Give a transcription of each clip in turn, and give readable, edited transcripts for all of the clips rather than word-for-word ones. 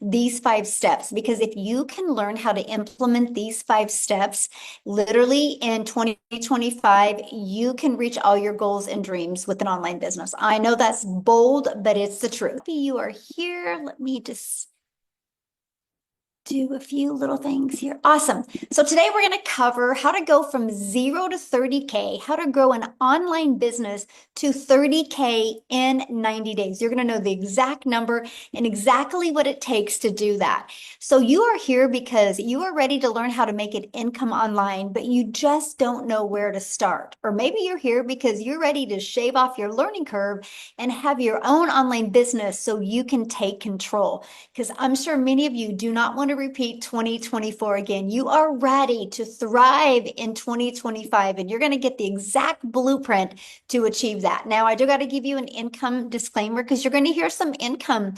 these 5 steps, because if you can learn how to implement these 5 steps literally in 2025, you can reach all your goals and dreams with an online business. I know that's bold, but it's the truth. You are here. Let me just do a few little things here. Awesome. So today we're going to cover how to go from 0 to 30K, how to grow an online business to 30K in 90 days. You're going to know the exact number and exactly what it takes to do that. So you are here because you are ready to learn how to make an income online, but you just don't know where to start. Or maybe you're here because you're ready to shave off your learning curve and have your own online business so you can take control. Because I'm sure many of you do not want to repeat 2024 again. You are ready to thrive in 2025, and you're going to get the exact blueprint to achieve that. Now, I do got to give you an income disclaimer because you're going to hear some income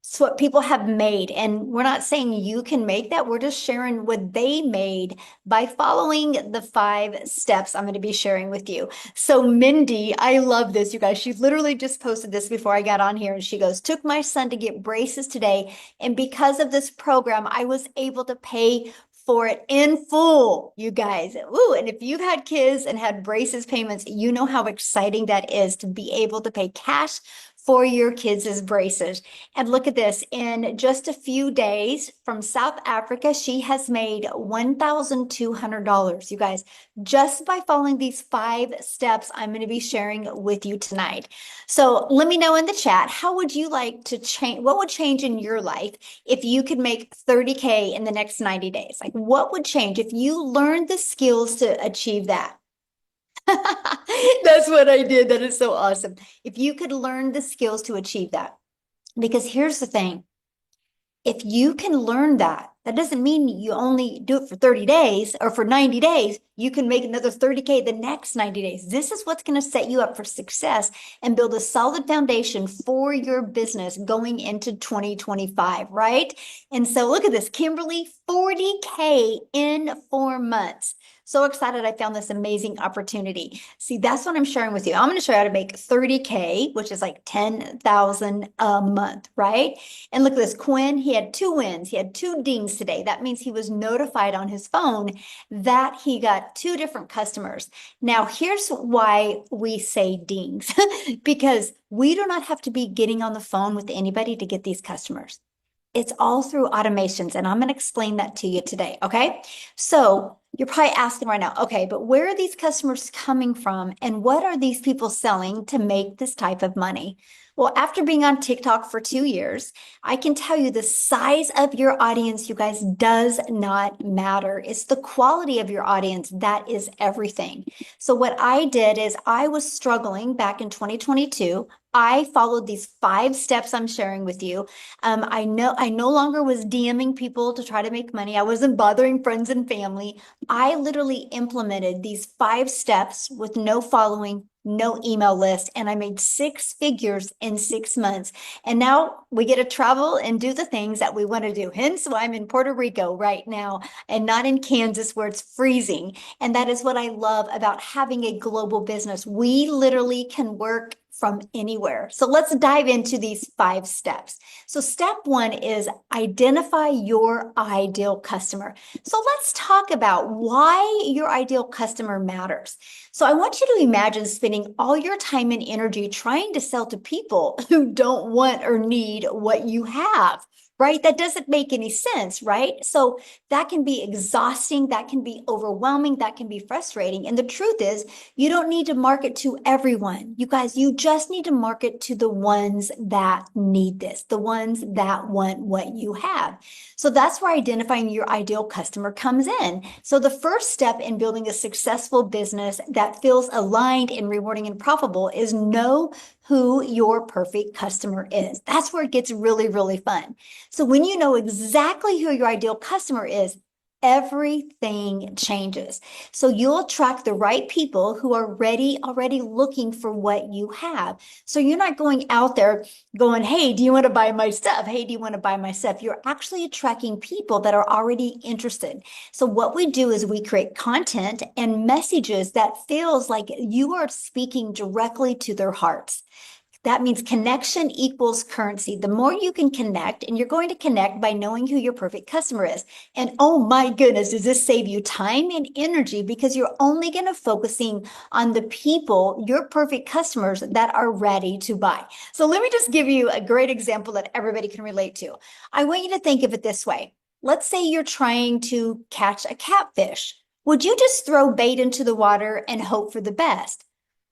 so what people have made. And we're not saying you can make that. We're just sharing what they made by following the 5 steps I'm going to be sharing with you. So Mindy, I love this, you guys. She literally just posted this before I got on here, and she goes, took my son to get braces today, and because of this program, I was able to pay for it in full, you guys. Ooh, and if you've had kids and had braces payments, you know how exciting that is to be able to pay cash for your kids' braces. And look at this, in just a few days from South Africa, she has made $1,200, you guys, just by following these 5 steps I'm going to be sharing with you tonight. So let me know in the chat, how would you like to change? What would change in your life if you could make 30K in the next 90 days? Like, what would change if you learned the skills to achieve that? That's what I did. That is so awesome. If you could learn the skills to achieve that, because here's the thing. If you can learn that, that doesn't mean you only do it for 30 days or for 90 days. You can make another 30K the next 90 days. This is what's going to set you up for success and build a solid foundation for your business going into 2025, right? And so look at this, Kimberly, 40K in 4 months. So excited I found this amazing opportunity. See, that's what I'm sharing with you. I'm going to show you how to make 30K, which is like 10,000 a month, right? And look at this, Quinn, he had 2 wins. He had 2 dings today. That means he was notified on his phone that he got 2 different customers. Now, here's why we say dings, because we do not have to be getting on the phone with anybody to get these customers. It's all through automations, and I'm going to explain that to you today, okay? So you're probably asking right now, okay, but where are these customers coming from, and what are these people selling to make this type of money? Well, after being on TikTok for 2 years, I can tell you the size of your audience, you guys, does not matter. It's the quality of your audience that is everything. So what I did is I was struggling back in 2022. I followed these 5 steps I'm sharing with you. I no longer was DMing people to try to make money. I wasn't bothering friends and family. I literally implemented these 5 steps with no following, no email list, and I made 6 figures in 6 months. And now we get to travel and do the things that we want to do. Hence why I'm in Puerto Rico right now and not in Kansas where it's freezing. And that is what I love about having a global business. We literally can work from anywhere. So let's dive into these 5 steps. So step 1 is identify your ideal customer. So let's talk about why your ideal customer matters. So I want you to imagine spending all your time and energy trying to sell to people who don't want or need what you have, right? That doesn't make any sense, right? So that can be exhausting, that can be overwhelming, that can be frustrating. And the truth is, you don't need to market to everyone. You guys, you just need to market to the ones that need this, the ones that want what you have. So that's where identifying your ideal customer comes in. So the first step in building a successful business that feels aligned and rewarding and profitable is know who your perfect customer is. That's where it gets really, really fun. So when you know exactly who your ideal customer is, everything changes. So you'll attract the right people who are already looking for what you have. So you're not going out there going, hey, do you want to buy my stuff? Hey, do you want to buy my stuff? You're actually attracting people that are already interested. So what we do is we create content and messages that feels like you are speaking directly to their hearts. That means connection equals currency. The more you can connect, and you're going to connect by knowing who your perfect customer is. And oh my goodness, does this save you time and energy because you're only going to focusing on the people, your perfect customers that are ready to buy. So let me just give you a great example that everybody can relate to. I want you to think of it this way. Let's say you're trying to catch a catfish. Would you just throw bait into the water and hope for the best?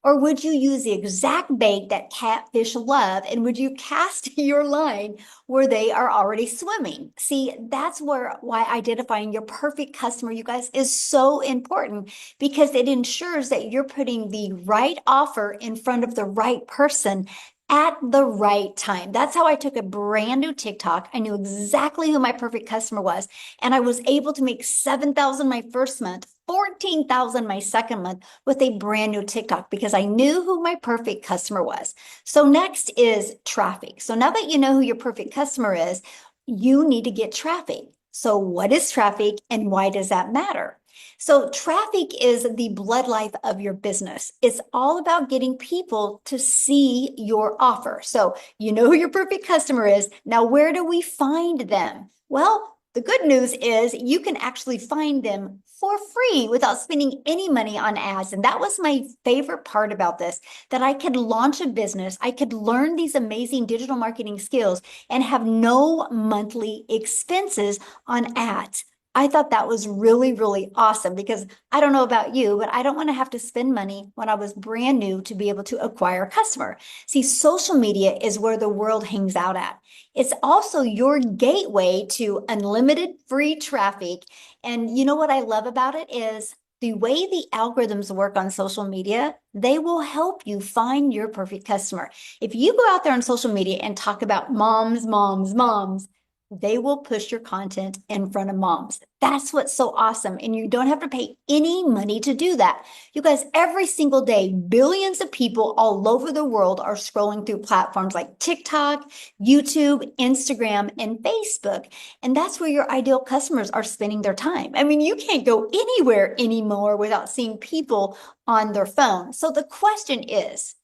Or would you use the exact bait that catfish love and would you cast your line where they are already swimming? See, that's why identifying your perfect customer, you guys, is so important because it ensures that you're putting the right offer in front of the right person at the right time. That's how I took a brand new TikTok. I knew exactly who my perfect customer was, and I was able to make 7,000 my first month, 14,000 my second month with a brand new TikTok because I knew who my perfect customer was. So next is traffic. So now that you know who your perfect customer is, you need to get traffic. So what is traffic and why does that matter? So traffic is the blood life of your business. It's all about getting people to see your offer. So you know who your perfect customer is. Now, where do we find them? Well, the good news is you can actually find them for free without spending any money on ads. And that was my favorite part about this, that I could launch a business, I could learn these amazing digital marketing skills and have no monthly expenses on ads. I thought that was really, really awesome because I don't know about you, but I don't want to have to spend money when I was brand new to be able to acquire a customer. See, social media is where the world hangs out at. It's also your gateway to unlimited free traffic. And you know what I love about it is the way the algorithms work on social media, they will help you find your perfect customer. If you go out there on social media and talk about moms, moms, moms, they will push your content in front of moms. That's what's so awesome. And you don't have to pay any money to do that. You guys, every single day, billions of people all over the world are scrolling through platforms like TikTok, YouTube, Instagram, and Facebook. And that's where your ideal customers are spending their time. I mean, you can't go anywhere anymore without seeing people on their phone. So the question is,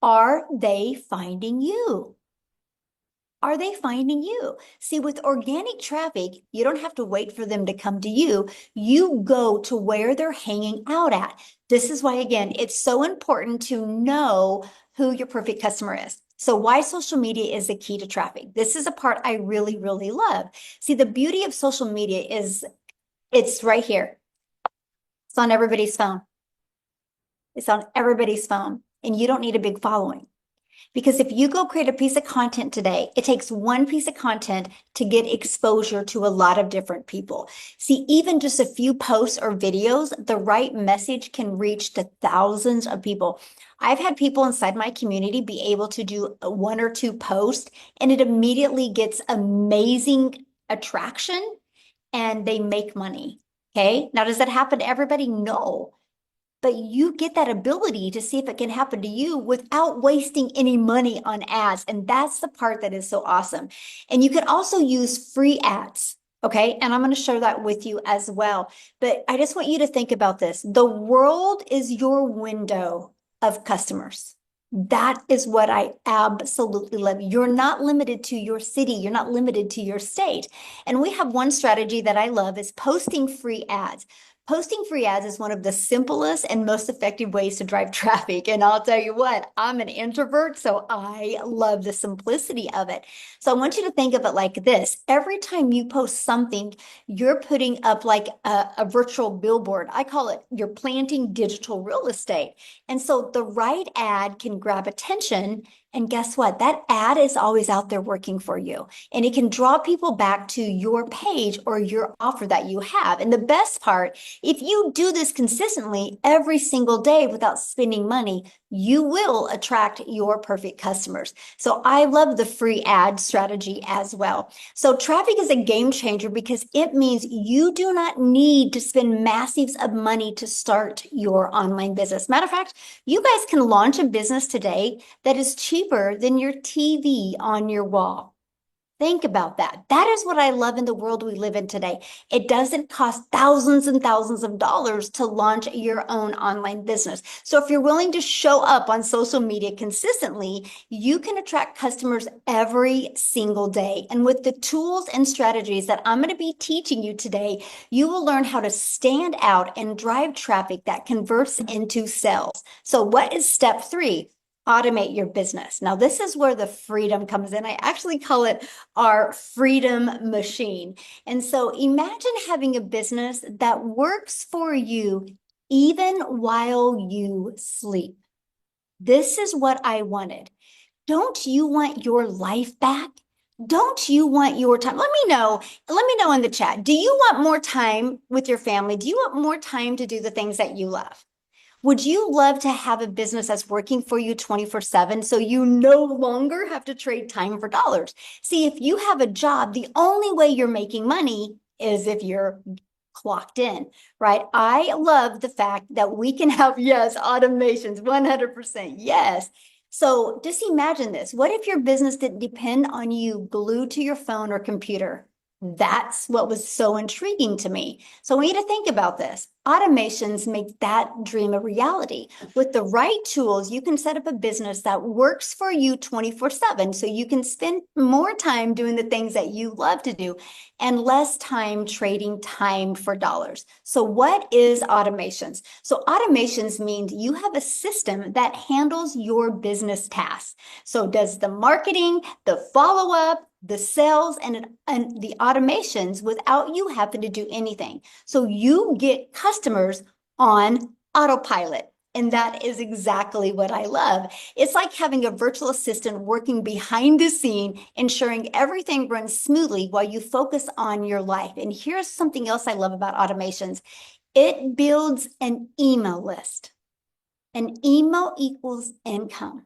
are they finding you? Are they finding you? See, with organic traffic, you don't have to wait for them to come to you. You go to where they're hanging out at. This is why, again, it's so important to know who your perfect customer is. So why social media is the key to traffic. This is a part I really, really love. See, the beauty of social media is it's right here. It's on everybody's phone. It's on everybody's phone, and you don't need a big following. Because if you go create a piece of content today, it takes one piece of content to get exposure to a lot of different people. See, even just a few posts or videos, the right message can reach to thousands of people. I've had people inside my community be able to do one or two posts, and it immediately gets amazing attraction and they make money. Okay. Now, does that happen to everybody? No, but you get that ability to see if it can happen to you without wasting any money on ads. And that's the part that is so awesome. And you can also use free ads. Okay. And I'm going to share that with you as well. But I just want you to think about this. The world is your window of customers. That is what I absolutely love. You're not limited to your city. You're not limited to your state. And we have one strategy that I love is posting free ads. Posting free ads is one of the simplest and most effective ways to drive traffic. And I'll tell you what, I'm an introvert, so I love the simplicity of it. So I want you to think of it like this. Every time you post something, you're putting up like a virtual billboard. I call it you're planting digital real estate. And so the right ad can grab attention. And guess what? That ad is always out there working for you. And it can draw people back to your page or your offer that you have. And the best part, if you do this consistently every single day without spending money, you will attract your perfect customers. So I love the free ad strategy as well. So traffic is a game changer because it means you do not need to spend massives of money to start your online business. Matter of fact, you guys can launch a business today that is cheaper than your TV on your wall. Think about that. That is what I love in the world we live in today. It doesn't cost thousands and thousands of dollars to launch your own online business. So if you're willing to show up on social media consistently, you can attract customers every single day. And with the tools and strategies that I'm going to be teaching you today, you will learn how to stand out and drive traffic that converts into sales. So what is step 3? Automate your business. Now, this is where the freedom comes in. I actually call it our freedom machine. And so imagine having a business that works for you even while you sleep. This is what I wanted. Don't you want your life back? Don't you want your time? Let me know. Let me know in the chat. Do you want more time with your family? Do you want more time to do the things that you love? Would you love to have a business that's working for you 24/7 so you no longer have to trade time for dollars? See, if you have a job, the only way you're making money is if you're clocked in, right? I love the fact that we can have, yes, automations, 100%, yes. So just imagine this. What if your business didn't depend on you glued to your phone or computer? That's what was so intriguing to me. So I want you to think about this. Automations make that dream a reality. With the right tools, you can set up a business that works for you 24/7. So you can spend more time doing the things that you love to do and less time trading time for dollars. So what is automations? So automations means you have a system that handles your business tasks. So does the marketing, the follow-up, the sales, and the automations without you having to do anything. So you get customers on autopilot. And that is exactly what I love. It's like having a virtual assistant working behind the scene, ensuring everything runs smoothly while you focus on your life. And here's something else I love about automations. It builds an email list. An email equals income.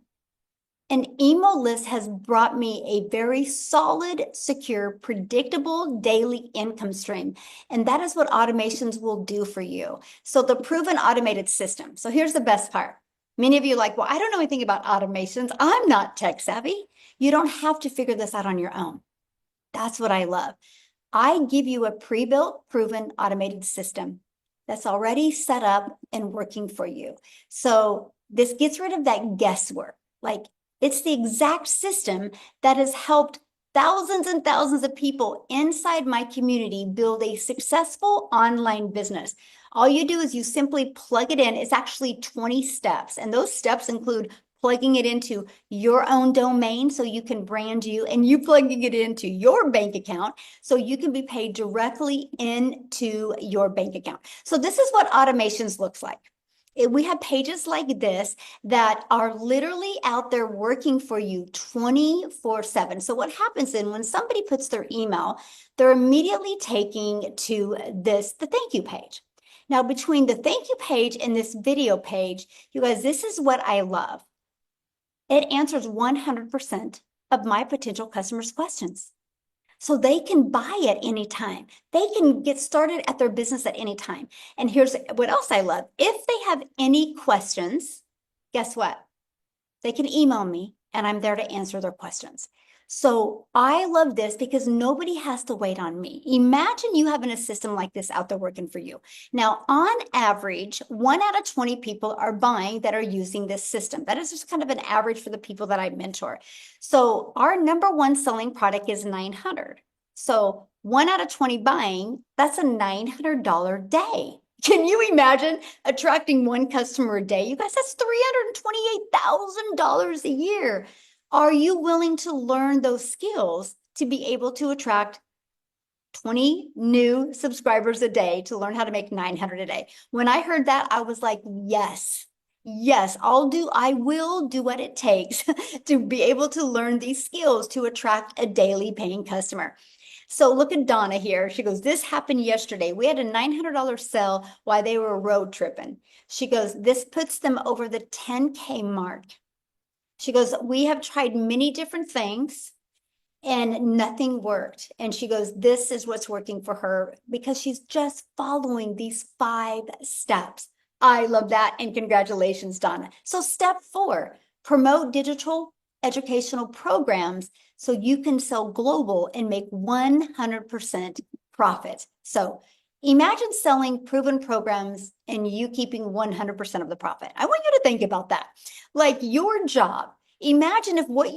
An email list has brought me a very solid, secure, predictable daily income stream. And that is what automations will do for you. So the proven automated system. So here's the best part. Many of you are like, well, I don't know anything about automations. I'm not tech savvy. You don't have to figure this out on your own. That's what I love. I give you a pre-built, proven automated system that's already set up and working for you. So this gets rid of that guesswork. Like, it's the exact system that has helped thousands and thousands of people inside my community build a successful online business. All you do is you simply plug it in. It's actually 20 steps, and those steps include plugging it into your own domain so you can brand you, and you plugging it into your bank account so you can be paid directly into your bank account. So this is what automations looks like. We have pages like this that are literally out there working for you 24/7. So what happens then when somebody puts their email, they're immediately taking to this, the thank you page. Now, between the thank you page and this video page, you guys, this is what I love. It answers 100% of my potential customers' questions. So they can buy at any time. They can get started at their business at any time. And here's what else I love. If they have any questions, guess what? They can email me and I'm there to answer their questions. So I love this because nobody has to wait on me. Imagine you having a system like this out there working for you. Now, on average, 1 out of 20 people are buying that are using this system. That is just kind of an average for the people that I mentor. So our number one selling product is 900. So 1 out of 20 buying, that's a $900 day. Can you imagine attracting one customer a day? You guys, that's $328,000 a year. Are you willing to learn those skills to be able to attract 20 new subscribers a day to learn how to make 900 a day? When I heard that, I was like, yes, I will do what it takes to be able to learn these skills to attract a daily paying customer. So look at Donna here. She goes, this happened yesterday. We had a $900 sale while they were road tripping. She goes, this puts them over the 10K mark. She goes, we have tried many different things and nothing worked. And she goes, this is what's working for her because she's just following these 5 steps. I love that. And congratulations, Donna. So step 4, promote digital educational programs so you can sell global and make 100% profit. So imagine selling proven programs and you keeping 100% of the profit. I want you to think about that. Like your job. Imagine if what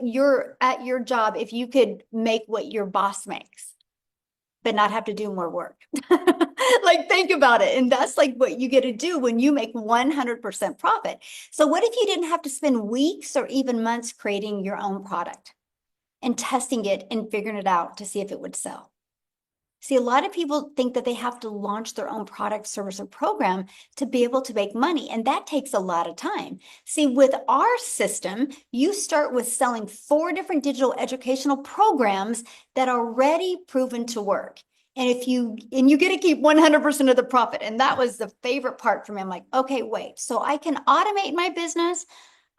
you're at your job, if you could make what your boss makes, but not have to do more work. Like, think about it. And that's like what you get to do when you make 100% profit. So what if you didn't have to spend weeks or even months creating your own product and testing it and figuring it out to see if it would sell? See, a lot of people think that they have to launch their own product, service, or program to be able to make money, and that takes a lot of time. See, with our system, you start with selling 4 different digital educational programs that are already proven to work. And you get to keep 100% of the profit. And that was the favorite part for me. I'm like, okay, wait, so I can automate my business.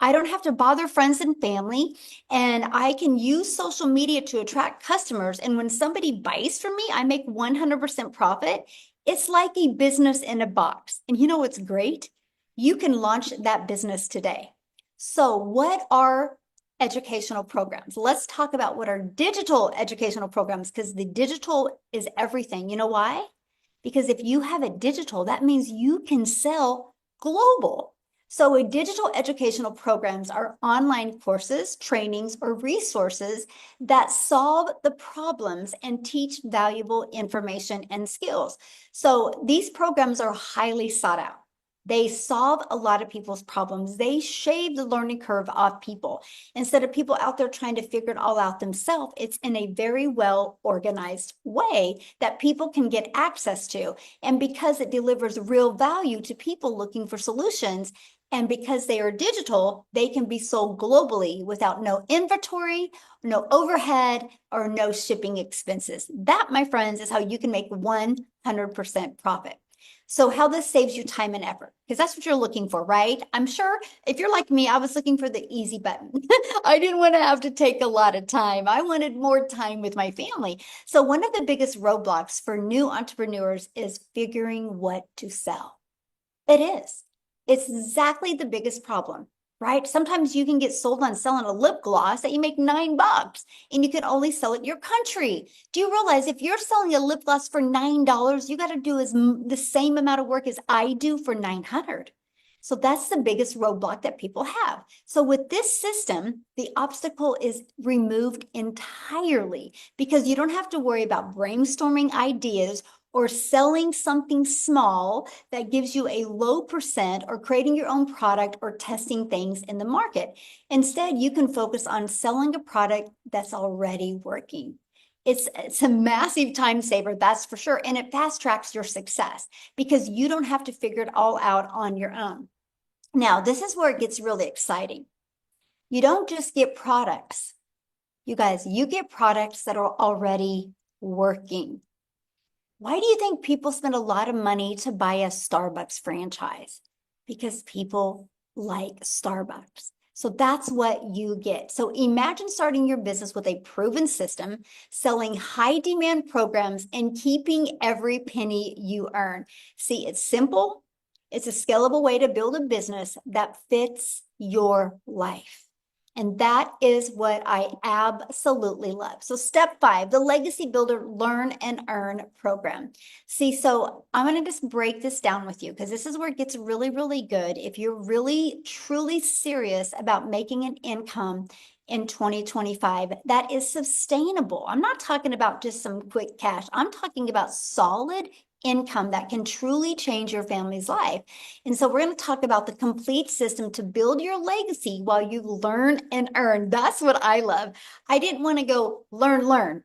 I don't have to bother friends and family, and I can use social media to attract customers. And when somebody buys from me, I make 100% profit. It's like a business in a box. And you know what's great? You can launch that business today. So what are educational programs? Let's talk about what are digital educational programs, because the digital is everything. You know why? Because if you have it digital, that means you can sell global. So digital educational programs are online courses, trainings, or resources that solve the problems and teach valuable information and skills. So these programs are highly sought out. They solve a lot of people's problems. They shave the learning curve off people. Instead of people out there trying to figure it all out themselves, it's in a very well organized way that people can get access to. And because it delivers real value to people looking for solutions, and because they are digital, they can be sold globally without no inventory, no overhead, or no shipping expenses. That, my friends, is how you can make 100% profit. So how this saves you time and effort, because that's what you're looking for, right? I'm sure if you're like me, I was looking for the easy button. I didn't want to have to take a lot of time. I wanted more time with my family. So one of the biggest roadblocks for new entrepreneurs is figuring what to sell. It is. It's exactly the biggest problem, right? Sometimes you can get sold on selling a lip gloss that you make $9 and you can only sell it in your country. Do you realize if you're selling a lip gloss for $9, you got to do the same amount of work as I do for 900? So that's the biggest roadblock that people have. So with this system, the obstacle is removed entirely because you don't have to worry about brainstorming ideas or selling something small that gives you a low percent, or creating your own product or testing things in the market. Instead, you can focus on selling a product that's already working. It's a massive time saver, that's for sure. And it fast tracks your success because you don't have to figure it all out on your own. Now, this is where it gets really exciting. You don't just get products. You guys, you get products that are already working. Why do you think people spend a lot of money to buy a Starbucks franchise? Because people like Starbucks. So that's what you get. So imagine starting your business with a proven system, selling high demand programs, and keeping every penny you earn. See, it's simple. It's a scalable way to build a business that fits your life. And that is what I absolutely love. So step 5, the Legacy Builder Learn and Earn program. See, so I'm going to just break this down with you because this is where it gets really, really good. If you're really, truly serious about making an income in 2025 that is sustainable. I'm not talking about just some quick cash. I'm talking about solid income that can truly change your family's life. And so we're going to talk about the complete system to build your legacy while you learn and earn. That's what I love. I didn't want to go learn.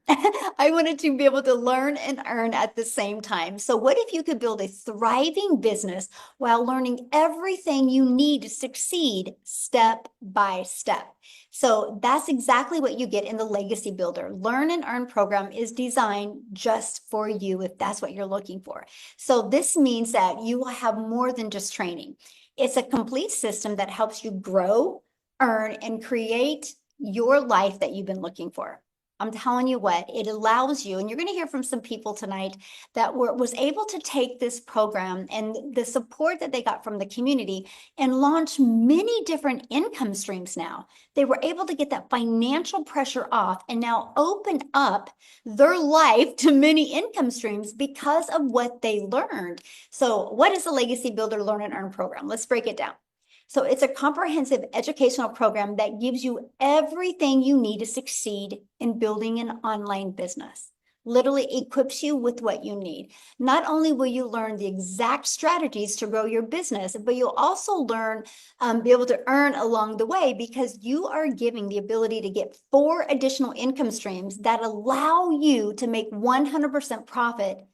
I wanted to be able to learn and earn at the same time. So what if you could build a thriving business while learning everything you need to succeed step by step? So that's exactly what you get in the Legacy Builder. Learn and Earn program is designed just for you if that's what you're looking for. So this means that you will have more than just training. It's a complete system that helps you grow, earn, and create your life that you've been looking for. I'm telling you what, it allows you, and you're going to hear from some people tonight that was able to take this program and the support that they got from the community and launch many different income streams now. They were able to get that financial pressure off and now open up their life to many income streams because of what they learned. So, what is the Legacy Builder Learn and Earn program? Let's break it down. So it's a comprehensive educational program that gives you everything you need to succeed in building an online business. Literally equips you with what you need. Not only will you learn the exact strategies to grow your business, but you'll also learn, be able to earn along the way because you are giving the ability to get 4 additional income streams that allow you to make 100% profit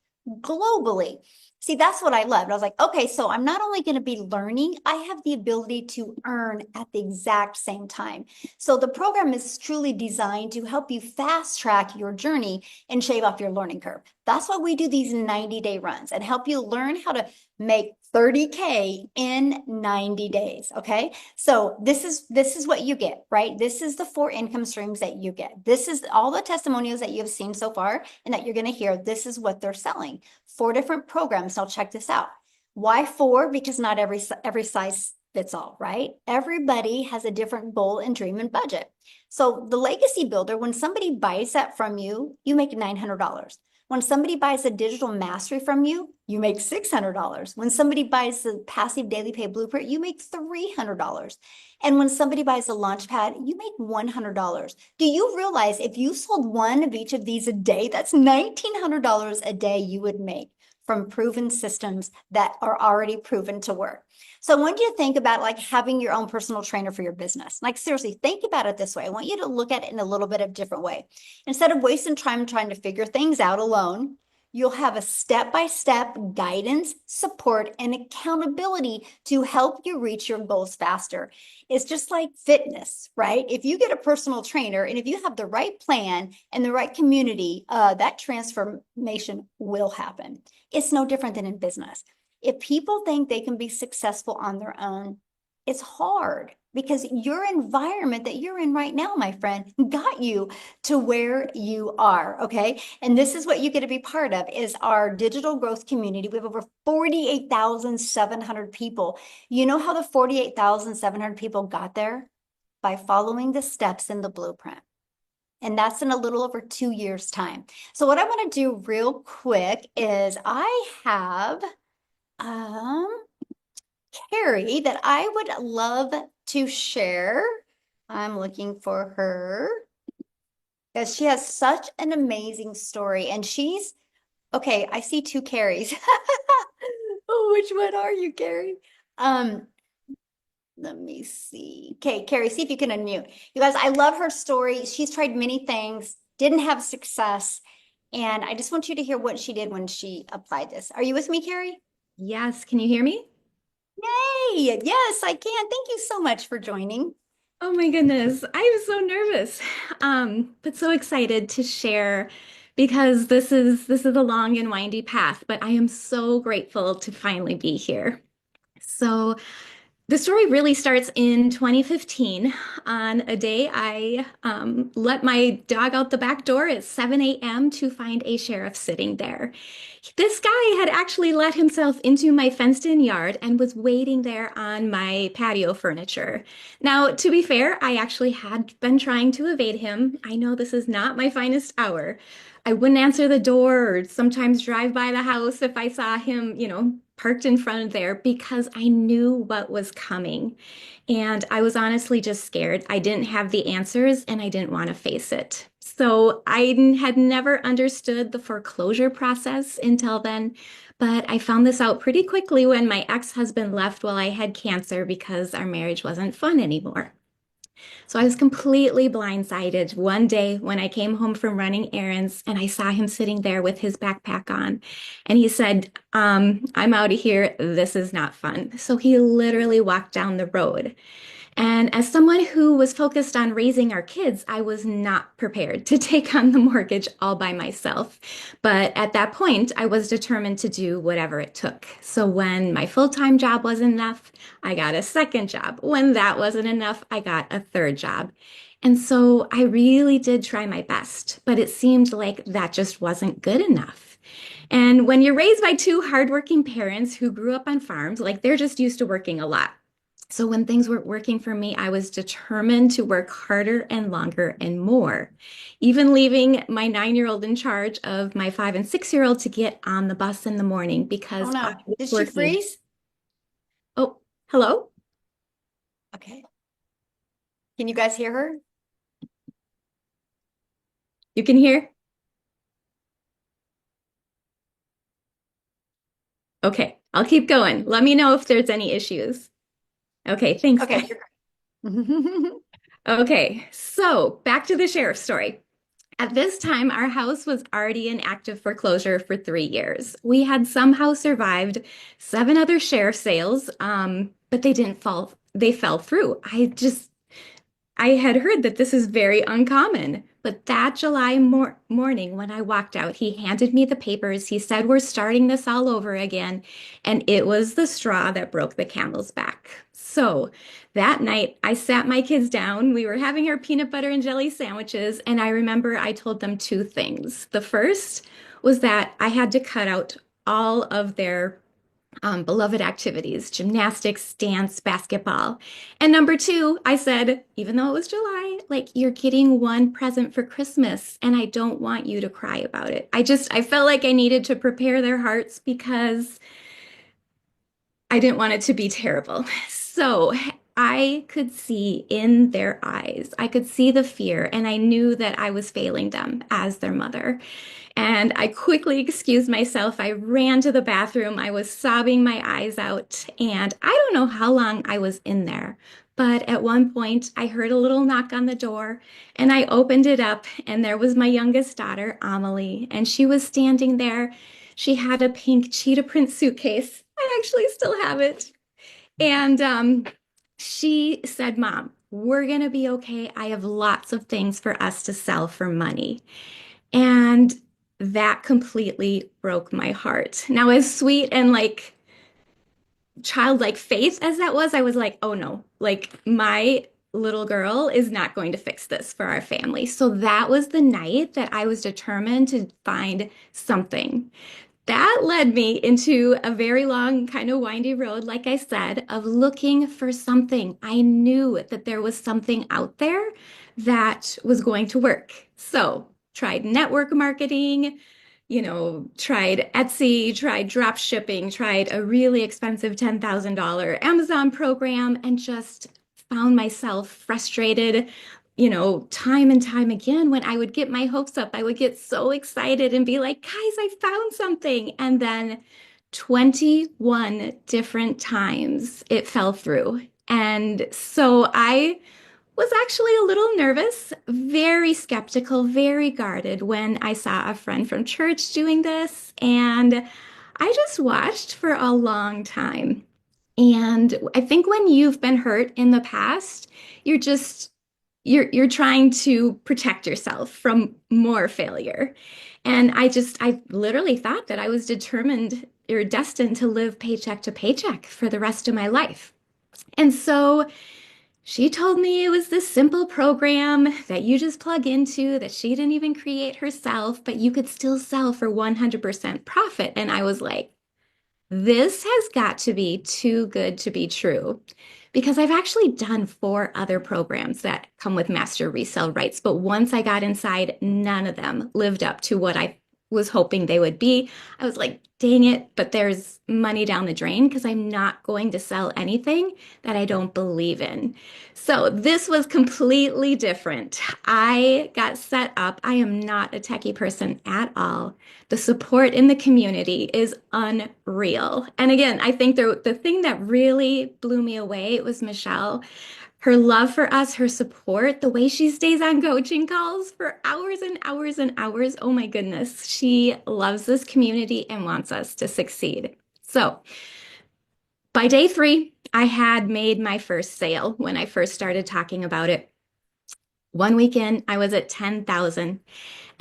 globally. See, that's what I loved. I was like, okay, so I'm not only going to be learning, I have the ability to earn at the exact same time. So the program is truly designed to help you fast track your journey and shave off your learning curve. That's why we do these 90-day runs and help you learn how to make 30K in 90 days. Okay. So this is what you get, right? This is the 4 income streams that you get. This is all the testimonials that you've seen so far and that you're going to hear. This is what they're selling. 4 different programs. Now check this out. Why 4? Because not every size fits all, right? Everybody has a different goal and dream and budget. So the Legacy Builder, when somebody buys that from you, you make $900. When somebody buys a digital mastery from you, you make $600. When somebody buys the passive daily pay blueprint, you make $300. And when somebody buys a launchpad, you make $100. Do you realize if you sold one of each of these a day, that's $1,900 a day you would make from proven systems that are already proven to work? So I want you to think about like having your own personal trainer for your business. Like seriously, think about it this way. I want you to look at it in a little bit of different way. Instead of wasting time trying to figure things out alone, you'll have a step-by-step guidance, support, and accountability to help you reach your goals faster. It's just like fitness, right? If you get a personal trainer and if you have the right plan and the right community, that transformation will happen. It's no different than in business. If people think they can be successful on their own, it's hard because your environment that you're in right now, my friend, got you to where you are, okay? And this is what you get to be part of is our digital growth community. We have over 48,700 people. You know how the 48,700 people got there? By following the steps in the blueprint. And that's in a little over 2 years' time. So what I want to do real quick is I have um, Carrie that I would love to share. I'm looking for her because she has such an amazing story. And she's, okay, I see 2 Carries. Oh, which one are you, Carrie? Um, Let me see. Okay, Carrie, see if you can unmute. You guys, I love her story. She's tried many things, didn't have success. And I just want you to hear what she did when she applied this. Are you with me, Carrie? Yes, can you hear me? Yay! Yes, I can. Thank you so much for joining. Oh my goodness, I was so nervous, but so excited to share because this is a long and windy path, but I am so grateful to finally be here. So the story really starts in 2015 on a day I let my dog out the back door at 7 a.m. to find a sheriff sitting there. This guy had actually let himself into my fenced-in yard and was waiting there on my patio furniture. Now, to be fair, I actually had been trying to evade him. I know this is not my finest hour. I wouldn't answer the door or sometimes drive by the house if I saw him, parked in front of there because I knew what was coming. And I was honestly just scared. I didn't have the answers and I didn't want to face it. So I had never understood the foreclosure process until then. But I found this out pretty quickly when my ex-husband left while I had cancer because our marriage wasn't fun anymore. So I was completely blindsided one day when I came home from running errands and I saw him sitting there with his backpack on. And he said, I'm out of here. This is not fun. So he literally walked down the road. And as someone who was focused on raising our kids, I was not prepared to take on the mortgage all by myself. But at that point, I was determined to do whatever it took. So when my full-time job wasn't enough, I got a second job. When that wasn't enough, I got a third job. And so I really did try my best, but it seemed like that just wasn't good enough. And when you're raised by two hardworking parents who grew up on farms, like they're just used to working a lot. So when things weren't working for me, I was determined to work harder and longer and more, even leaving my 9-year-old in charge of my 5 and 6-year-old to get on the bus in the morning Oh because I no, was did she working. freeze? Oh, hello? Okay. Can you guys hear her? You can hear? Okay, I'll keep going. Let me know if there's any issues. Okay, thanks, Okay, guys. you're good. Okay, so back to the sheriff's story. At this time, our house was already in active foreclosure for 3 years. We had somehow survived 7 other sheriff sales, but they fell through. I had heard that this is very uncommon, but that July morning when I walked out, he handed me the papers. He said, "We're starting this all over again." And it was the straw that broke the camel's back. So that night, I sat my kids down. We were having our peanut butter and jelly sandwiches, and I remember I told them two things. The first was that I had to cut out all of their beloved activities, gymnastics, dance, basketball. And number two, I said, even though it was July, like you're getting one present for Christmas and I don't want you to cry about it. I felt like I needed to prepare their hearts because I didn't want it to be terrible. So I could see in their eyes, I could see the fear, and I knew that I was failing them as their mother. And I quickly excused myself. I ran to the bathroom. I was sobbing my eyes out. And I don't know how long I was in there. But at one point, I heard a little knock on the door and I opened it up. And there was my youngest daughter, Amelie. And she was standing there. She had a pink cheetah print suitcase. I actually still have it. And she said, "Mom, we're going to be okay. I have lots of things for us to sell for money." And that completely broke my heart. Now, as sweet and like childlike faith as that was, I was like, oh no, like my little girl is not going to fix this for our family. So that was the night that I was determined to find something. That led me into a very long, kind of windy road, like I said, of looking for something. I knew that there was something out there that was going to work. So, tried network marketing, tried Etsy, tried drop shipping, tried a really expensive $10,000 Amazon program, and just found myself frustrated, time and time again. When I would get my hopes up, I would get so excited and be like, guys, I found something. And then 21 different times it fell through. And so I was actually a little nervous, very skeptical, very guarded when I saw a friend from church doing this. And I just watched for a long time. And I think when you've been hurt in the past, you're just you're trying to protect yourself from more failure. And I literally thought that I was determined or destined to live paycheck to paycheck for the rest of my life. And so she told me it was this simple program that you just plug into that she didn't even create herself, but you could still sell for 100% profit. And I was like, this has got to be too good to be true because I've actually done 4 other programs that come with master resale rights. But once I got inside, none of them lived up to what I was hoping they would be. I was like, dang it, but there's money down the drain because I'm not going to sell anything that I don't believe in. So this was completely different. I got set up. I am not a techie person at all. The support in the community is unreal. And again, I think the thing that really blew me away was Michelle. Her love for us, her support, the way she stays on coaching calls for hours and hours and hours. Oh my goodness. She loves this community and wants us to succeed. So by day 3, I had made my first sale when I first started talking about it. One weekend, I was at 10,000.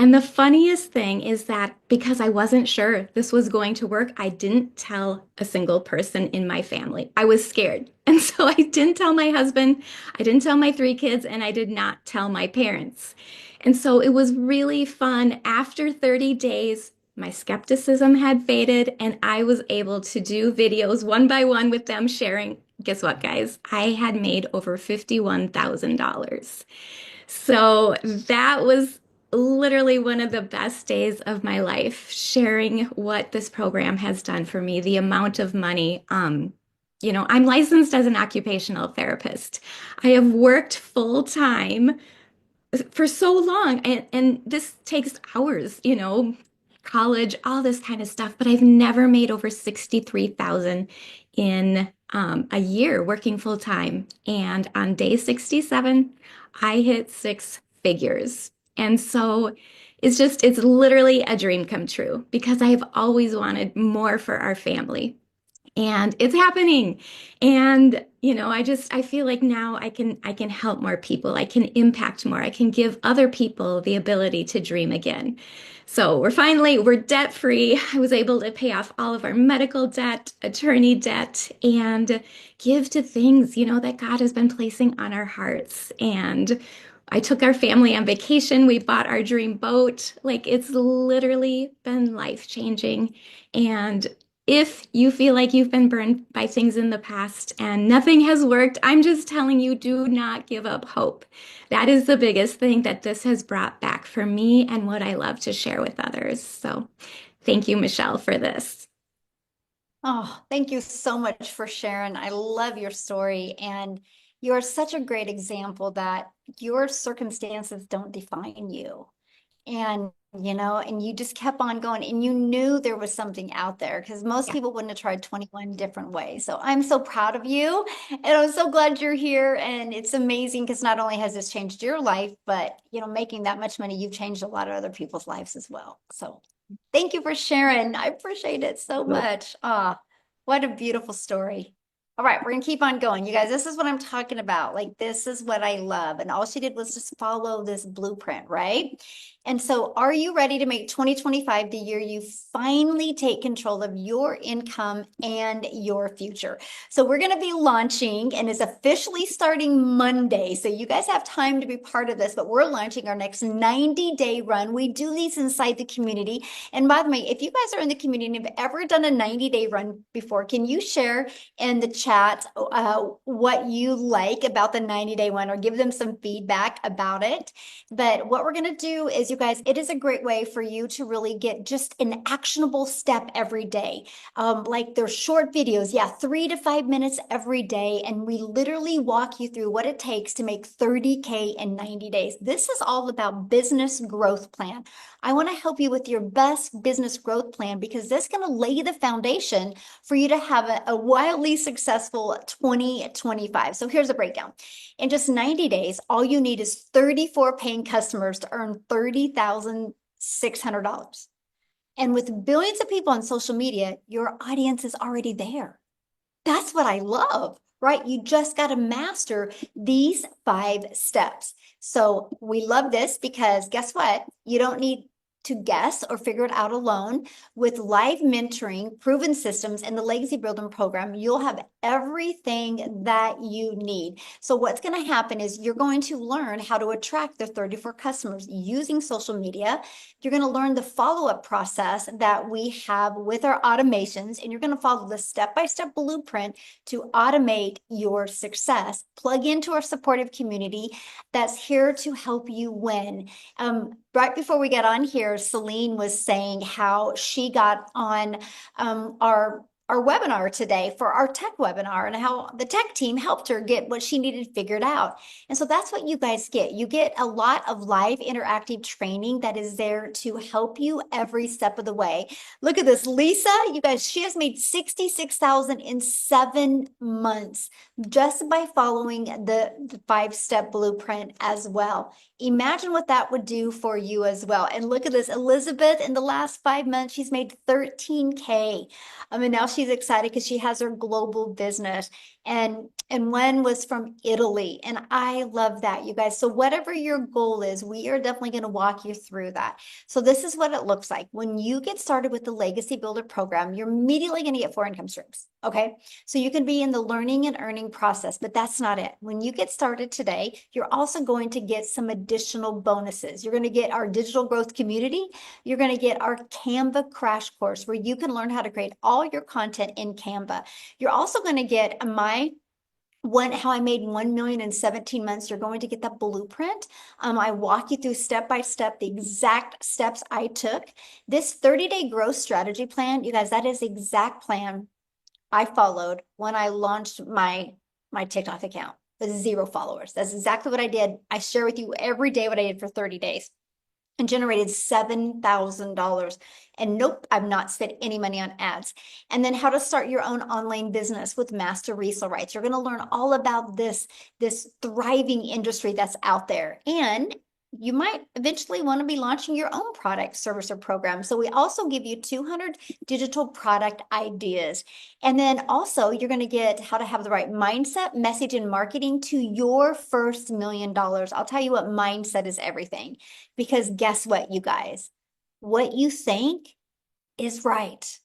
And the funniest thing is that because I wasn't sure this was going to work, I didn't tell a single person in my family. I was scared. And so I didn't tell my husband, I didn't tell my three kids, and I did not tell my parents. And so it was really fun. After 30 days, my skepticism had faded, and I was able to do videos one by one with them sharing. Guess what, guys? I had made over $51,000. So that was literally one of the best days of my life, sharing what this program has done for me, the amount of money. I'm licensed as an occupational therapist. I have worked full time for so long, and this takes hours, college, all this kind of stuff, but I've never made over 63,000 in a year working full time. And on day 67, I hit six figures. And so it's literally a dream come true because I've always wanted more for our family and it's happening. And I feel like now I can help more people. I can impact more. I can give other people the ability to dream again. So we're debt free. I was able to pay off all of our medical debt, attorney debt, and give to things, that God has been placing on our hearts. And I took our family on vacation. We bought our dream boat. Like it's literally been life changing. And if you feel like you've been burned by things in the past and nothing has worked, I'm just telling you, do not give up hope. That is the biggest thing that this has brought back for me and what I love to share with others. So thank you, Michelle, for this. Oh, thank you so much for sharing. I love your story. And you're such a great example that your circumstances don't define you. And you just kept on going and you knew there was something out there because most Yeah. people wouldn't have tried 21 different ways. So I'm so proud of you and I'm so glad you're here. And it's amazing because not only has this changed your life, but making that much money, you've changed a lot of other people's lives as well. So thank you for sharing. I appreciate it so much. Ah, what a beautiful story. All right, we're gonna keep on going. You guys, this is what I'm talking about. Like, this is what I love. And all she did was just follow this blueprint, right? And so, are you ready to make 2025 the year you finally take control of your income and your future? So, we're going to be launching and it's officially starting Monday. So, you guys have time to be part of this, but we're launching our next 90-day run. We do these inside the community. And by the way, if you guys are in the community and have ever done a 90-day run before, can you share in the chat what you like about the 90-day one or give them some feedback about it? But what we're going to do is, you guys, it is a great way for you to really get just an actionable step every day. Like they're short videos, yeah, 3 to 5 minutes every day. And we literally walk you through what it takes to make 30K in 90 days. This is all about business growth plan. I want to help you with your best business growth plan because this is going to lay the foundation for you to have a wildly successful 2025. So here's a breakdown. In just 90 days, all you need is 34 paying customers to earn $30,600. And with billions of people on social media, your audience is already there. That's what I love, right? You just got to master these 5 steps. So we love this because guess what? You don't need to guess or figure it out alone. With live mentoring, proven systems, and the Legacy Building program, you'll have everything that you need. So what's going to happen is you're going to learn how to attract the 34 customers using social media. You're going to learn the follow-up process that we have with our automations, and you're going to follow the step-by-step blueprint to automate your success. Plug into our supportive community that's here to help you win. Right before we got on here, Celine was saying how she got on our webinar today for our tech webinar and how the tech team helped her get what she needed figured out. And so that's what you guys get. You get a lot of live interactive training that is there to help you every step of the way. Look at this, Lisa, you guys, she has made 66,000 in 7 months just by following the 5-step blueprint as well. Imagine what that would do for you as well. And look at this, Elizabeth, in the last 5 months, she's made 13K. And now she's excited because she has her global business. And and one was from Italy. And I love that, you guys. So whatever your goal is, we are definitely going to walk you through that. So this is what it looks like. When you get started with the Legacy Builder program, you're immediately going to get 4 income streams. Okay. So you can be in the learning and earning process, but that's not it. When you get started today, you're also going to get some additional bonuses. You're going to get our digital growth community. You're going to get our Canva crash course where you can learn how to create all your content in Canva. You're also going to get my how I made 1 million in 17 months. You're going to get that blueprint. I walk you through step by step the exact steps I took. This 30-day growth strategy plan, you guys, that is the exact plan I followed when I launched my TikTok account with 0 followers. That's exactly what I did. I share with you every day what I did for 30 days and generated $7,000. And nope, I've not spent any money on ads. And then how to start your own online business with master resale rights. You're going to learn all about this thriving industry that's out there. And you might eventually want to be launching your own product, service, or program. So we also give you 200 digital product ideas. And then also you're going to get how to have the right mindset, message, and marketing to your first $1 million. I'll tell you what, mindset is everything. Because guess what, you guys? What you think is right.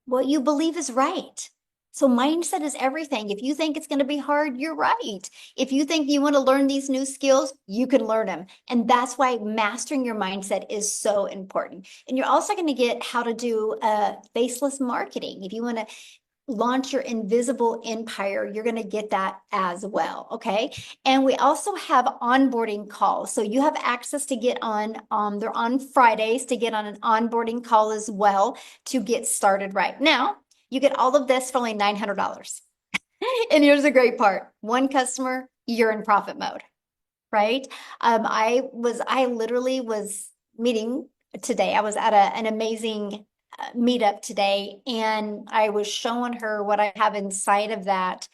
What you believe is right. So mindset is everything. If you think it's going to be hard, you're right. If you think you want to learn these new skills, you can learn them. And that's why mastering your mindset is so important. And you're also going to get how to do faceless marketing. If you want to launch your invisible empire, you're going to get that as well. Okay. And we also have onboarding calls. So you have access to get on, they're on Fridays to get on an onboarding call as well to get started right now. You get all of this for only $900. And here's the great part. One customer, you're in profit mode, right? I literally was meeting today. I was at an amazing meetup today, and I was showing her what I have inside of that.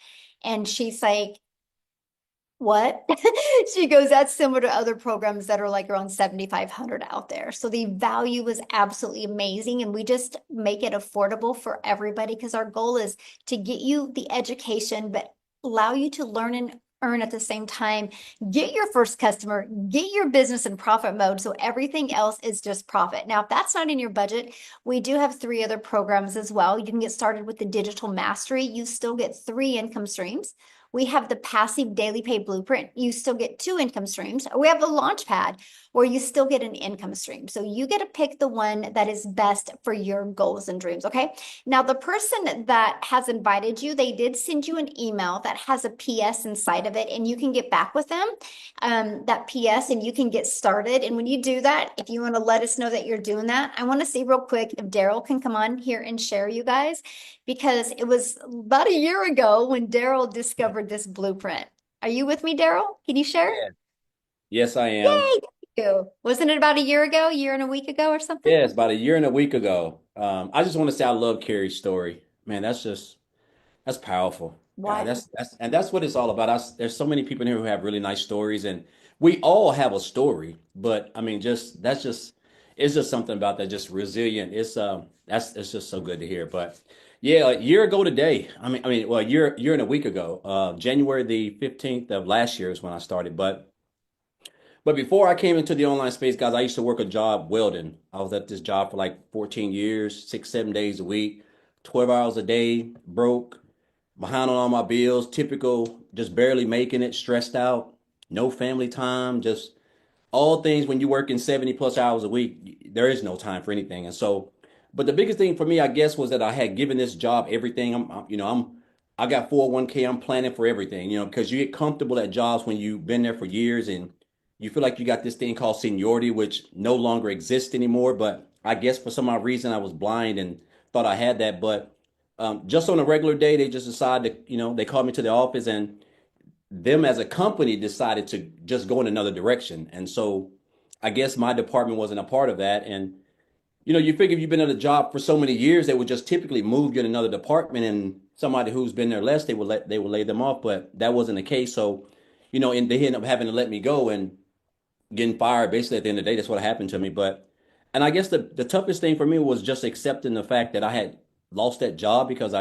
And she's like, what? She goes, that's similar to other programs that are like around 7,500 out there. So the value is absolutely amazing. And we just make it affordable for everybody because our goal is to get you the education, but allow you to learn and earn at the same time. Get your first customer, get your business in profit mode. So everything else is just profit. Now, if that's not in your budget, we do have 3 other programs as well. You can get started with the digital mastery. You still get 3 income streams. We have the passive daily pay blueprint. You still get 2 income streams. We have the launch pad where you still get an income stream. So you get to pick the one that is best for your goals and dreams. Okay. Now, the person that has invited you, they did send you an email that has a PS inside of it, and you can get back with them, that PS, and you can get started. And when you do that, if you want to let us know that you're doing that, I want to see real quick if Daryl can come on here and share, you guys, because it was about a year ago when Daryl discovered this blueprint. Are you with me, Daryl? Can you share? Yeah. Yes, I am. Yay! Thank you. Wasn't it about a year ago, year and a week ago or something? Yeah, it's about a year and a week ago. I just want to say I love Carrie's story. Man, that's powerful. God, What? that's what it's all about. There's so many people in here who have really nice stories, and we all have a story. But I mean, just it's just something about that, just resilient. That's it's just so good to hear. But yeah, a year ago today. Well, a year and a week ago, January the 15th of last year is when I started. But before I came into the online space, guys, I used to work a job welding. I was at this job for like 14 years, 6, 7 days a week, 12 hours a day, broke, behind on all my bills, typical, just barely making it, stressed out, no family time, just all things when you work in 70 plus hours a week, there is no time for anything. And so, but the biggest thing for me, I guess, was that I had given this job everything. I got 401k. I'm planning for everything, because you get comfortable at jobs when you've been there for years and you feel like you got this thing called seniority, which no longer exists anymore. But I guess for some odd reason, I was blind and thought I had that. But just on a regular day, they just decided to, they called me to the office and them as a company decided to just go in another direction. And so I guess my department wasn't a part of that. And, you figure if you've been at a job for so many years, they would just typically move you in another department and somebody who's been there less, they would lay them off. But that wasn't the case. So, and they ended up having to let me go and getting fired basically at the end of the day. That's what happened to me. And I guess the toughest thing for me was just accepting the fact that I had lost that job because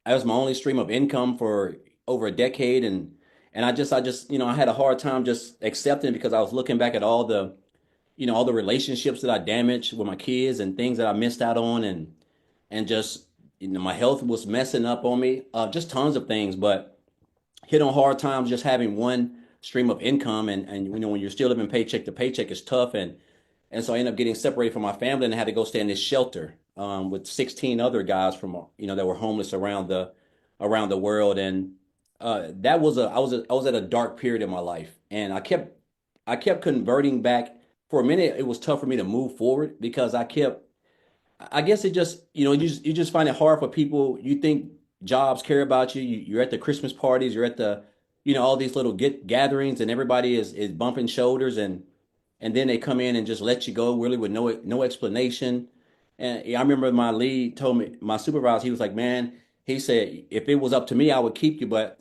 that was my only stream of income for over a decade, and I just I had a hard time just accepting because I was looking back at all the all the relationships that I damaged with my kids and things that I missed out on, and just my health was messing up on me, just tons of things, but hit on hard times just having one stream of income, and when you're still living paycheck to paycheck, it's tough, and so I ended up getting separated from my family and I had to go stay in this shelter with 16 other guys from that were homeless around the world, and that was I was at a dark period in my life, and I kept converting back. For a minute, it was tough for me to move forward because I guess it just, you just find it hard for people. You think jobs care about you. You're at the Christmas parties, you're at the, all these little gatherings, and everybody is bumping shoulders, and then they come in and just let you go really with no explanation. And I remember my lead told me, my supervisor, he was like, man, he said, if it was up to me, I would keep you, but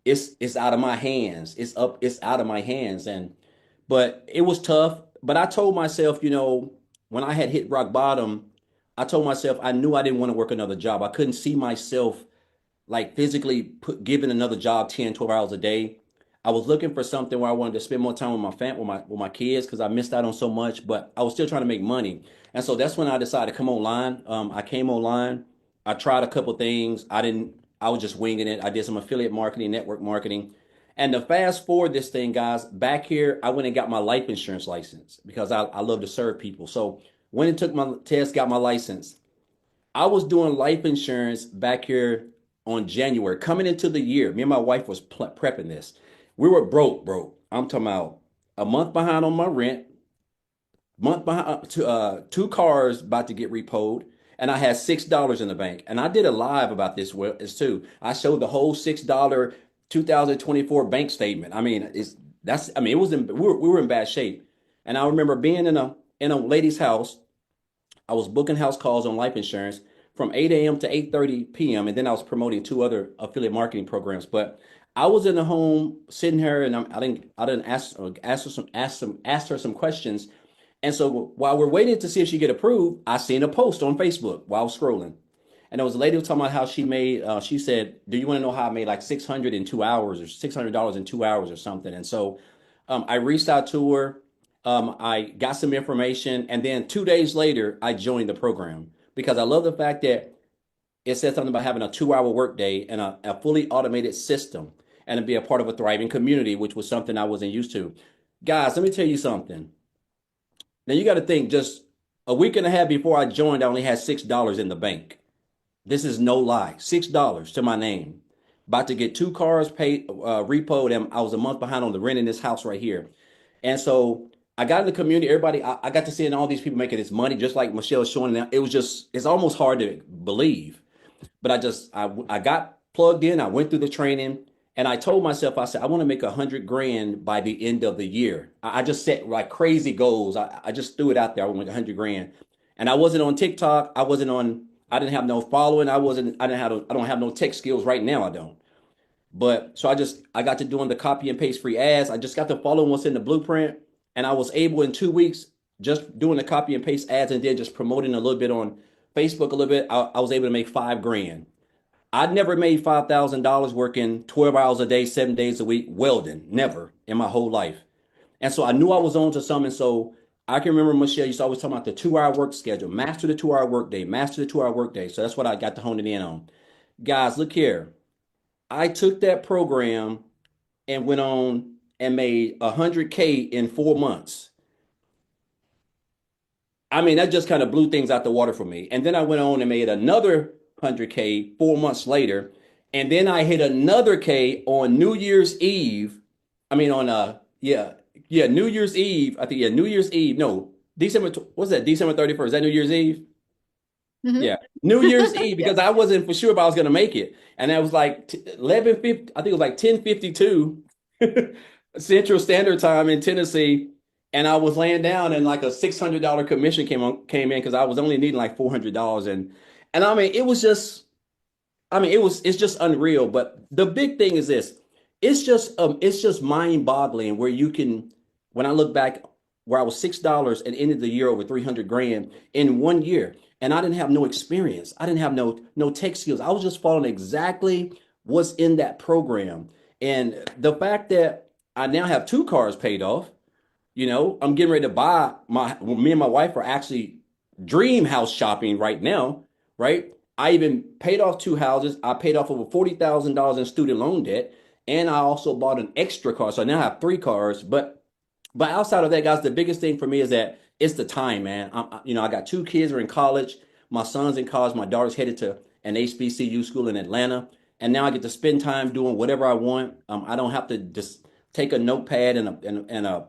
it's out of my hands. It's out of my hands. But it was tough. But I told myself, when I had hit rock bottom, I told myself I knew I didn't want to work another job. I couldn't see myself like physically giving another job 10, 12 hours a day. I was looking for something where I wanted to spend more time with my with my kids because I missed out on so much, but I was still trying to make money. And so that's when I decided to come online. I came online. I tried a couple things. I was just winging it. I did some affiliate marketing, network marketing. And to fast forward this thing, guys, back here, I went and got my life insurance license because I love to serve people. So when it took my test, got my license, I was doing life insurance back here on January, coming into the year. Me and my wife was prepping this. We were broke. I'm talking about a month behind on my rent, month behind, two cars about to get repoed, and I had $6 in the bank. And I did a live about this as too. I showed the whole $6 2024 bank statement. I mean, it was we were in bad shape. And I remember being in a lady's house. I was booking house calls on life insurance from 8 a.m. to 8:30 p.m. And then I was promoting two other affiliate marketing programs. But I was in the home sitting here, and I didn't ask her some questions. And so while we're waiting to see if she get approved, I seen a post on Facebook while I was scrolling. And there was a lady who was talking about how she said, do you want to know how I made like 600 in 2 hours or $600 in 2 hours or something? And so I reached out to her. I got some information. And then 2 days later, I joined the program because I love the fact that it said something about having a 2 hour workday and a fully automated system and to be a part of a thriving community, which was something I wasn't used to. Guys, let me tell you something. Now you got to think just a week and a half before I joined, I only had $6 in the bank. This is no lie. $6 to my name. About to get two cars paid, repoed, and I was a month behind on the rent in this house right here. And so I got in the community. Everybody, I got to seeing all these people making this money, just like Michelle's showing now. It's almost hard to believe. But I got plugged in. I went through the training, and I told myself, I said, I want to make 100 grand by the end of the year. I just set like crazy goals. I just threw it out there. I want to make 100 grand, and I wasn't on TikTok. I didn't have no following. I don't have no tech skills right now. I don't. But so I got to doing the copy and paste free ads. I just got to follow what's in the blueprint, and I was able in 2 weeks just doing the copy and paste ads and then just promoting a little bit on Facebook a little bit. I was able to make 5 grand. I'd never made $5,000 working 12 hours a day, 7 days a week, welding. Never in my whole life. And so I knew I was on to something. So I can remember Michelle used to always talk about the 2 hour work schedule, master the 2 hour work day, master the 2 hour work day. So that's what I got to hone it in on. Guys, look here. I took that program and went on and made 100K in 4 months. I mean, that just kind of blew things out the water for me. And then I went on and made another 100K 4 months later. And then I hit another K on New Year's Eve. I mean, New Year's Eve. I think, New Year's Eve. No, what's that? December 31st. Is that New Year's Eve? Mhm. Yeah. New Year's Eve Yeah. because I wasn't for sure if I was going to make it. And that was like 11:50, I think it was like 10:52 Central Standard Time in Tennessee. And I was laying down and like a $600 commission came in because I was only needing like $400. And I mean, it's just unreal. But the big thing is this. It's just mind-boggling where you can, when I look back where I was $6 and ended the year over 300 grand in 1 year. And I didn't have no experience. I didn't have no tech skills. I was just following exactly what's in that program. And the fact that I now have 2 cars paid off, I'm getting ready to buy me and my wife are actually dream house shopping right now, right? I even paid off 2 houses. I paid off over $40,000 in student loan debt. And I also bought an extra car. So I now have 3 cars. But outside of that, guys, the biggest thing for me is that it's the time, man. I got 2 kids who are in college. My son's in college. My daughter's headed to an HBCU school in Atlanta. And now I get to spend time doing whatever I want. I don't have to just take a notepad and a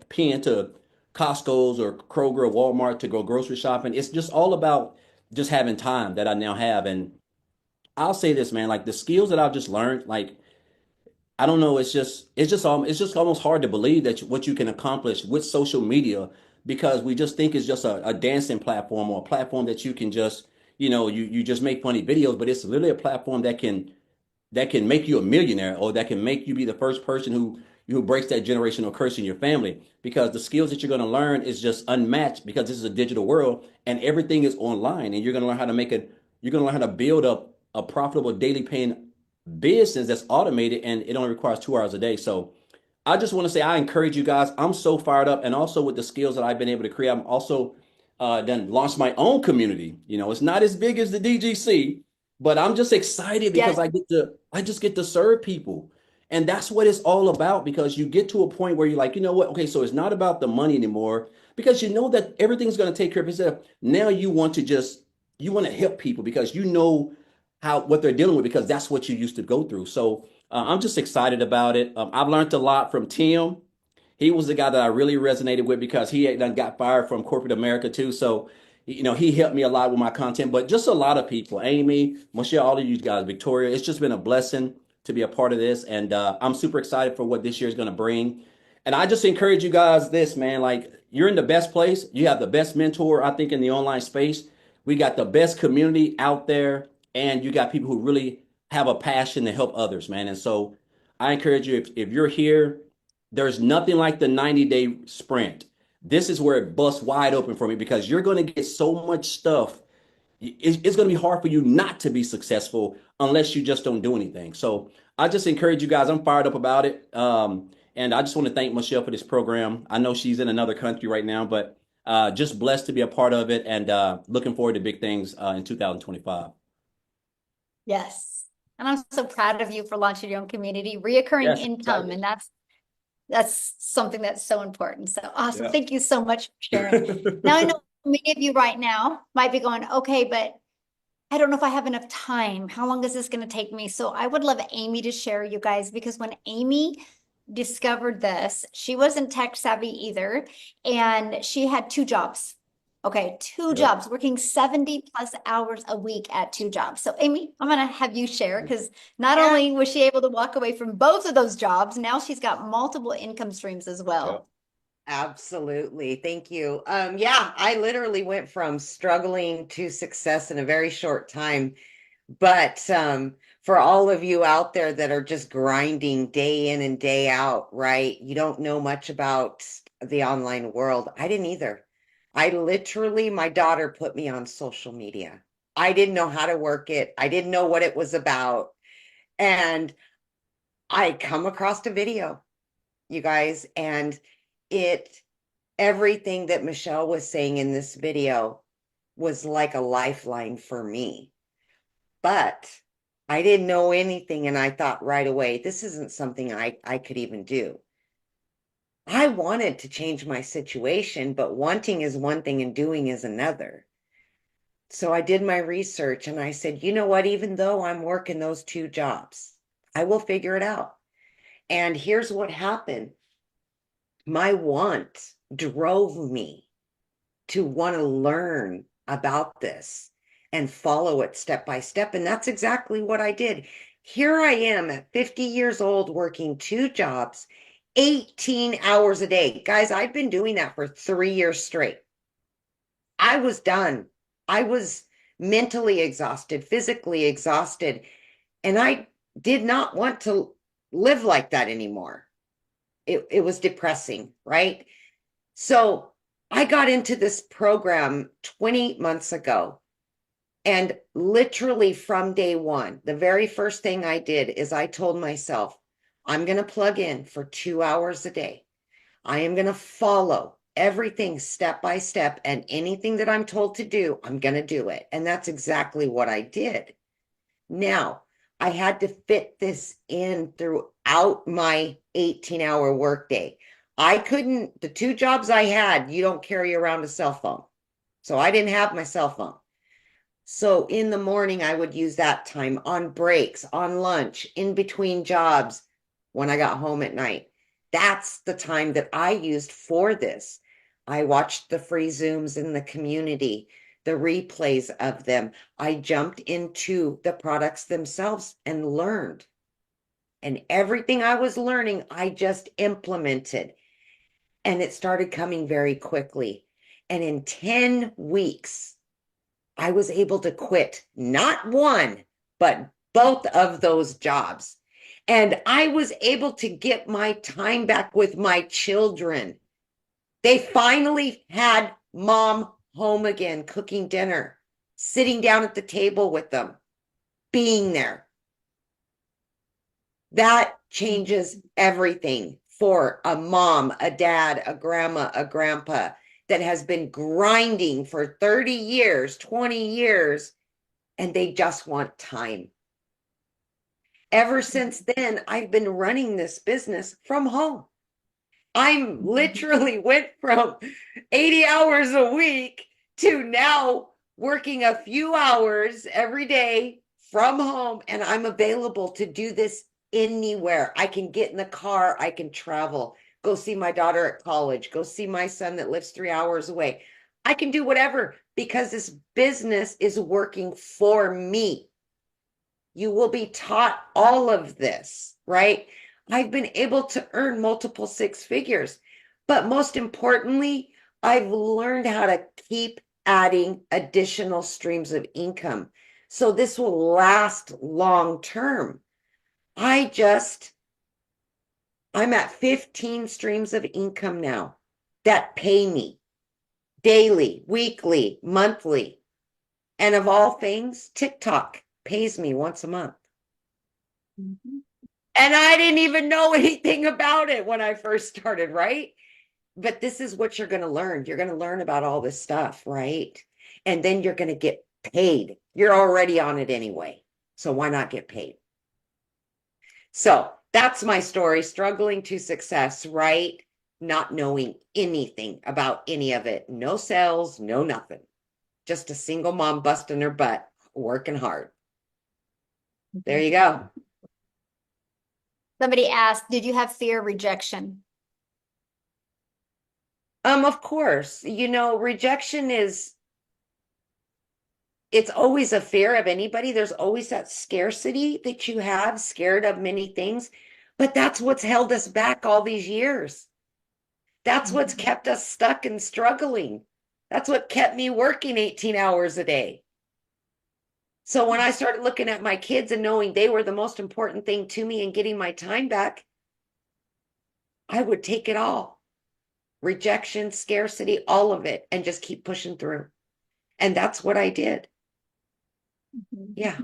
pen to Costco's or Kroger or Walmart to go grocery shopping. It's just all about just having time that I now have. And I'll say this, man, like the skills that I've just learned, like I don't know. It's just almost hard to believe that what you can accomplish with social media because we just think it's just a dancing platform or a platform that you can just, you just make funny videos, but it's literally a platform that can make you a millionaire or that can make you be the first person who breaks that generational curse in your family because the skills that you're going to learn is just unmatched because this is a digital world and everything is online and you're going to learn how to build up a profitable daily paying business that's automated and it only requires 2 hours a day. So I just want to say I encourage you guys. I'm so fired up, and also with the skills that I've been able to create, I'm also done launched my own community. It's not as big as the DGC, but I'm just excited because Yes. I just get to serve people, and that's what it's all about. Because you get to a point where you're like, you know what? Okay, so it's not about the money anymore because you know that everything's going to take care of itself. Now you want to help people because you know how what they're dealing with because that's what you used to go through. So I'm just excited about it. I've learned a lot from Tim. He was the guy that I really resonated with because he had done got fired from corporate America too. So, he helped me a lot with my content, but just a lot of people, Amy, Michelle, all of you guys, Victoria, it's just been a blessing to be a part of this. And I'm super excited for what this year is going to bring. And I just encourage you guys this, man, like you're in the best place. You have the best mentor, I think, in the online space. We got the best community out there and you got people who really have a passion to help others, man. And so I encourage you, if you're here, there's nothing like the 90-day sprint. This is where it busts wide open for me because you're going to get so much stuff. It's going to be hard for you not to be successful unless you just don't do anything. So I just encourage you guys. I'm fired up about it. And I just want to thank Michelle for this program. I know she's in another country right now, but just blessed to be a part of it and looking forward to big things in 2025. Yes. And I'm so proud of you for launching your own community, reoccurring Yes, income. excited. And that's something that's so important. So awesome. Yeah. Thank you so much for sharing. Now I know many of you right now might be going, okay, but I don't know if I have enough time. How long is this going to take me? So I would love Amy to share, you guys, because when Amy discovered this, she wasn't tech savvy either. And she had 2 jobs. Okay, two Yep. jobs, working 70 plus hours a week at 2 jobs. So Amy, I'm gonna have you share because not Yeah, only was she able to walk away from both of those jobs, now she's got multiple income streams as Yep. well. absolutely. Thank you. Yeah, I literally went from struggling to success in a very short time. But for all of you out there that are just grinding day in and day out, right? You don't know much about the online world. I didn't either. My daughter put me on social media. I didn't know how to work it. I didn't know what it was about. And I come across a video, you guys, and it everything that Michelle was saying in this video was like a lifeline for me. But I didn't know anything, and I thought right away, this isn't something I could even do. I wanted to change my situation, but wanting is one thing and doing is another. So I did my research and I said, you know what, even though I'm working those 2 jobs, I will figure it out. And here's what happened. My want drove me to want to learn about this and follow it step by step. And that's exactly what I did. Here I am at 50 years old, working 2 jobs, 18 hours a day. Guys, I've been doing that for 3 years straight. I was done. I was mentally exhausted, physically exhausted, and I did not want to live like that anymore. It was depressing, right? So I got into this program 20 months ago. And literally from day one, the very first thing I did is I told myself, I'm going to plug in for 2 hours a day. I am going to follow everything step by step, and anything that I'm told to do, I'm going to do it. And that's exactly what I did. Now, I had to fit this in throughout my 18-hour workday. I couldn't, the two jobs I had, you don't carry around a cell phone. So I didn't have my cell phone. So in the morning, I would use that time on breaks, on lunch, in between jobs, when I got home at night. That's the time that I used for this. I watched the free Zooms in the community, the replays of them. I jumped into the products themselves and learned. And everything I was learning, I just implemented. And it started coming very quickly. And in 10 weeks, I was able to quit not one, but both of those jobs. And I was able to get my time back with my children. They finally had mom home again, cooking dinner, sitting down at the table with them, being there. That changes everything for a mom, a dad, a grandma, a grandpa that has been grinding for 30 years, 20 years, and they just want time. Ever since then, I've been running this business from home. I'm literally went from 80 hours a week to now working a few hours every day from home, and I'm available to do this anywhere. I can get in the car, I can travel, go see my daughter at college, go see my son that lives 3 hours away. I can do whatever because this business is working for me. You will be taught all of this, right? I've been able to earn multiple six figures, but most importantly, I've learned how to keep adding additional streams of income. So this will last long term. I'm at 15 streams of income now that pay me daily, weekly, monthly. And of all things, TikTok pays me once a month. Mhm. And I didn't even know anything about it when I first started, right? But this is what you're going to learn. You're going to learn about all this stuff, right? And then you're going to get paid. You're already on it anyway. So why not get paid? So that's my story, struggling to success, right? Not knowing anything about any of it. No sales, no nothing. Just a single mom busting her butt, working hard. There you go. Somebody asked, did you have fear of rejection? Of course, rejection it's always a fear of anybody. There's always that scarcity that you have, scared of many things, but that's what's held us back all these years. That's what's kept us stuck and struggling. That's what kept me working 18 hours a day. So when I started looking at my kids and knowing they were the most important thing to me and getting my time back, I would take it all. Rejection, scarcity, all of it, and just keep pushing through. And that's what I did. Yeah.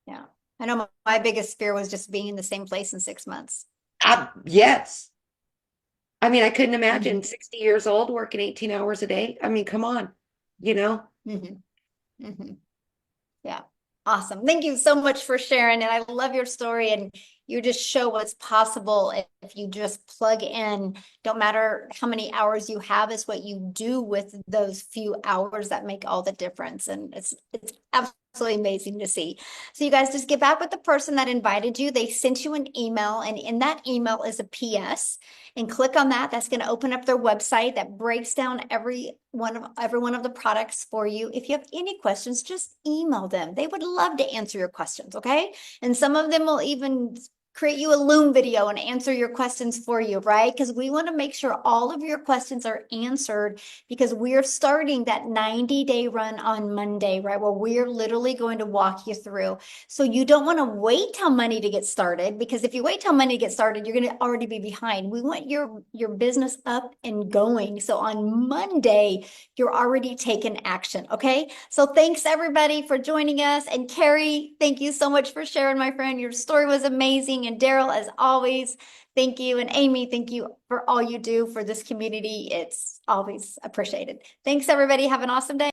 Yeah. I know my biggest fear was just being in the same place in 6 months. Yes. I mean, I couldn't imagine 60 years old working 18 hours a day. I mean, come on, you know? Yeah. Awesome. Thank you so much for sharing. And I love your story. And you just show what's possible if you just plug in. Don't matter how many hours you have, it's what you do with those few hours that make all the difference. And it's absolutely amazing to see. So you guys just get back with the person that invited you. They sent you an email, and in that email is a PS. And click on that. That's going to open up their website that breaks down every one of the products for you. If you have any questions, just email them. They would love to answer your questions, okay? And some of them will even create you a Loom video and answer your questions for you, right? Because we want to make sure all of your questions are answered because we're starting that 90-day run on Monday, right? Where we're literally going to walk you through. So you don't want to wait till Monday to get started, because if you wait till Monday to get started, you're going to already be behind. We want your business up and going. So on Monday, you're already taking action. Okay. So thanks everybody for joining us. And Carrie, thank you so much for sharing, my friend. Your story was amazing. And Daryl, as always, thank you. And Amy, thank you for all you do for this community. It's always appreciated. Thanks everybody. Have an awesome day.